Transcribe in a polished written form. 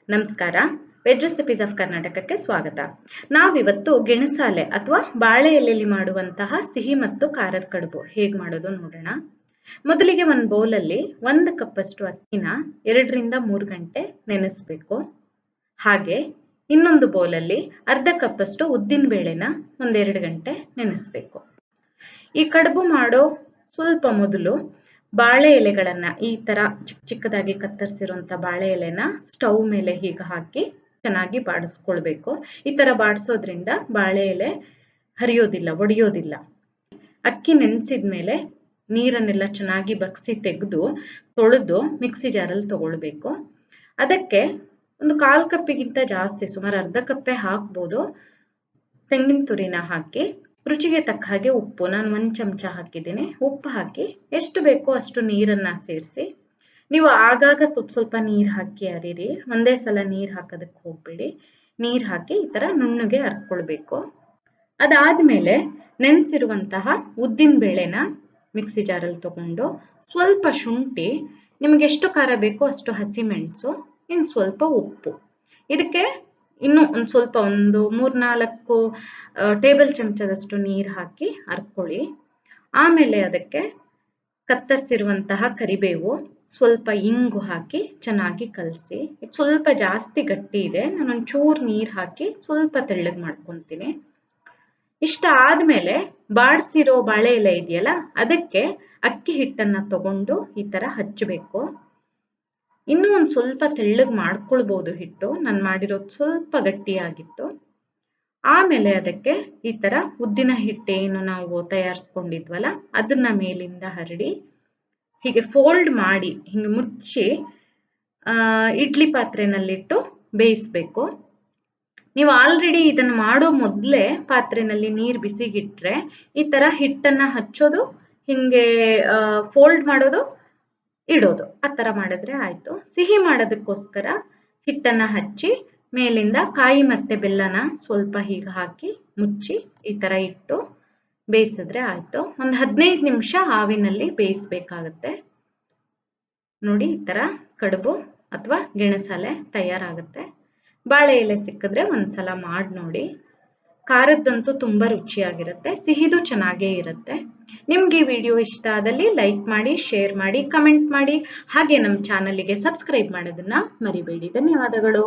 ನಮಸ್ಕಾರ. Veg recipes of ಕರ್ನಾಟಕಕ್ಕೆ ಸ್ವಾಗತ. ನಾವಿವತ್ತು ಗೆಣಸಾಲೆ ಅಥವಾ ಬಾಳೆ ಎಲೆಯಲ್ಲಿ ಮಾಡುವಂತಹ ಸಿಹಿ ಮತ್ತು ಖಾರದ ಕಡುಬು ಹೇಗೆ ಮಾಡೋದು ನೋಡೋಣ. ಮೊದಲಿಗೆ ಒಂದು ಬೌಲಲ್ಲಿ 1 ಕಪ್ಪಷ್ಟು ಅಕ್ಕಿನ 2ರಿಂದ 3 ಗಂಟೆ ನೆನೆಸಬೇಕು. ಹಾಗೆ ಇನ್ನೊಂದು ಬೌಲಲ್ಲಿ ಅರ್ಧ ಕಪ್ಪಷ್ಟು ಉದ್ದಿನ ಬೇಳೆನ 1-2 ಗಂಟೆ ನೆನೆಸಬೇಕು. ಈ ಕಡುಬು ಮಾಡೋ ಸ್ವಲ್ಪ ಮೊದಲು ಬಾಳೆ ಎಲೆಗಳನ್ನ ಈ ತರ ಚಿಕ್ಕದಾಗಿ ಕತ್ತರಿಸಿರುವಂತ ಬಾಳೆ ಎಲೆನ ಸ್ಟವ್ ಮೇಲೆ ಹೀಗೆ ಹಾಕಿ ಚೆನ್ನಾಗಿ ಬಾಡಿಸ್ಕೊಳ್ಬೇಕು. ಈ ತರ ಬಾಡಿಸೋದ್ರಿಂದ ಬಾಳೆ ಎಲೆ ಹರಿಯೋದಿಲ್ಲ, ಒಡೆಯೋದಿಲ್ಲ. ಅಕ್ಕಿ ನೆನೆಸಿದ್ಮೇಲೆ ನೀರನ್ನೆಲ್ಲ ಚೆನ್ನಾಗಿ ಬಗ್ಸಿ ತೆಗೆದು ತೊಳೆದು ಮಿಕ್ಸಿ ಜಾರಲ್ಲಿ ತಗೊಳ್ಬೇಕು. ಅದಕ್ಕೆ ಒಂದು 1/4 ಕಪ್ಪಿಗಿಂತ ಜಾಸ್ತಿ, ಸುಮಾರು ಅರ್ಧ ಕಪ್ಪೆ ಹಾಕ್ಬೋದು, ತೆಂಗಿನ ತುರಿನ ಹಾಕಿ ರುಚಿಗೆ ತಕ್ಕ ಹಾಗೆ ಉಪ್ಪು, ನಾನು 1 ಚಮಚ ಹಾಕಿದ್ದೀನಿ. ಉಪ್ಪು ಹಾಕಿ ಎಷ್ಟು ಬೇಕೋ ಅಷ್ಟು ನೀರನ್ನ ಸೇರಿಸಿ, ನೀವು ಆಗಾಗ ಸ್ವಲ್ಪ ನೀರು ಹಾಕಿ ಅರಿರಿ, ಒಂದೇ ಸಲ ನೀರು ಹಾಕೋದಕ್ಕೆ ಹೋಗ್ಬೇಡಿ. ನೀರು ಹಾಕಿ ಈ ತರ ನುಣ್ಣಗೆ ಹರ್ಕೊಳ್ಬೇಕು. ಅದಾದ್ಮೇಲೆ ನೆನೆಸಿರುವಂತಹ ಉದ್ದಿನ ಬೇಳೆನ ಮಿಕ್ಸಿ ಜಾರಲ್ಲಿ ತಗೊಂಡು ಸ್ವಲ್ಪ ಶುಂಠಿ, ನಿಮ್ಗೆ ಎಷ್ಟು ಖಾರ ಬೇಕೋ ಅಷ್ಟು ಹಸಿಮೆಣಸು, ಇನ್ನು ಸ್ವಲ್ಪ ಉಪ್ಪು, ಇದಕ್ಕೆ ಇನ್ನು ಒಂದು 3-4 ಟೇಬಲ್ ಚಮಚದಷ್ಟು ನೀರು ಹಾಕಿ ಹರ್ಕೊಳ್ಳಿ. ಆಮೇಲೆ ಅದಕ್ಕೆ ಕತ್ತರಿಸಿರುವಂತಹ ಕರಿಬೇವು, ಸ್ವಲ್ಪ ಇಂಗು ಹಾಕಿ ಚೆನ್ನಾಗಿ ಕಲಸಿ. ಸ್ವಲ್ಪ ಜಾಸ್ತಿ ಗಟ್ಟಿ ಇದೆ, ನಾನು ಒಂಚೂರು ನೀರು ಹಾಕಿ ಸ್ವಲ್ಪ ತೆಳ್ಳಗೆ ಮಾಡ್ಕೊತೀನಿ. ಇಷ್ಟ ಆದ್ಮೇಲೆ ಬಾಡಿಸಿರೋ ಬಾಳೆ ಎಲೆ ಇದೆಯಲ್ಲ, ಅದಕ್ಕೆ ಅಕ್ಕಿ ಹಿಟ್ಟನ್ನ ತಗೊಂಡು ಈ ತರ ಹಚ್ಚಬೇಕು. ಇನ್ನೂ ಒಂದು ಸ್ವಲ್ಪ ತೆಳ್ಳಗೆ ಮಾಡ್ಕೊಳ್ಬಹುದು ಹಿಟ್ಟು, ನಾನು ಮಾಡಿರೋದು ಸ್ವಲ್ಪ ಗಟ್ಟಿಯಾಗಿತ್ತು. ಆಮೇಲೆ ಅದಕ್ಕೆ ಈ ತರ ಉದ್ದಿನ ಹಿಟ್ಟೇನು ನಾವು ತಯಾರಿಸ್ಕೊಂಡಿದ್ವಲ್ಲ ಅದನ್ನ ಮೇಲಿಂದ ಹರಡಿ ಹೀಗೆ ಫೋಲ್ಡ್ ಮಾಡಿ ಹಿಂಗೆ ಮುಚ್ಚಿ ಇಡ್ಲಿ ಪಾತ್ರೆನಲ್ಲಿಟ್ಟು ಬೇಯಿಸ್ಬೇಕು. ನೀವು ಆಲ್ರೆಡಿ ಇದನ್ನ ಮಾಡೋ ಮೊದಲೇ ಪಾತ್ರೆನಲ್ಲಿ ನೀರು ಬಿಸಿಗಿಟ್ರೆ ಈ ತರ ಹಿಟ್ಟನ್ನ ಹಚ್ಚೋದು, ಹಿಂಗೆ ಫೋಲ್ಡ್ ಮಾಡೋದು, ಇಡೋದು, ಆ ತರ ಮಾಡಿದ್ರೆ ಆಯ್ತು. ಸಿಹಿ ಮಾಡೋದಕ್ಕೋಸ್ಕರ ಹಿಟ್ಟನ್ನ ಹಚ್ಚಿ ಮೇಲಿಂದ ಕಾಯಿ ಮತ್ತೆ ಬೆಲ್ಲನ ಸ್ವಲ್ಪ ಹೀಗೆ ಹಾಕಿ ಮುಚ್ಚಿ ಈ ತರ ಇಟ್ಟು ಬೇಯಿಸಿದ್ರೆ ಆಯ್ತು. ಒಂದು 15 ನಿಮಿಷ ಆವಿನಲ್ಲಿ ಬೇಯಿಸ್ಬೇಕಾಗತ್ತೆ. ನೋಡಿ, ಈ ತರ ಕಡುಬು ಅಥವಾ ಗೆಣಸಾಲೆ ತಯಾರಾಗುತ್ತೆ. ಬಾಳೆ ಎಲೆ ಸಿಕ್ಕಿದ್ರೆ ಒಂದ್ಸಲ ಮಾಡಿ ನೋಡಿ. ಖಾರದ್ದಂತೂ ತುಂಬಾ ರುಚಿಯಾಗಿರುತ್ತೆ, ಸಿಹಿದು ಚೆನ್ನಾಗೇ ಇರುತ್ತೆ. ನಿಮ್ಗೆ ಈ ವಿಡಿಯೋ ಇಷ್ಟ ಆದಲ್ಲಿ ಲೈಕ್ ಮಾಡಿ, ಶೇರ್ ಮಾಡಿ, ಕಮೆಂಟ್ ಮಾಡಿ, ಹಾಗೆ ನಮ್ಮ ಚಾನಲ್ಗೆ ಸಬ್ಸ್ಕ್ರೈಬ್ ಮಾಡೋದನ್ನ ಮರಿಬೇಡಿ. ಧನ್ಯವಾದಗಳು.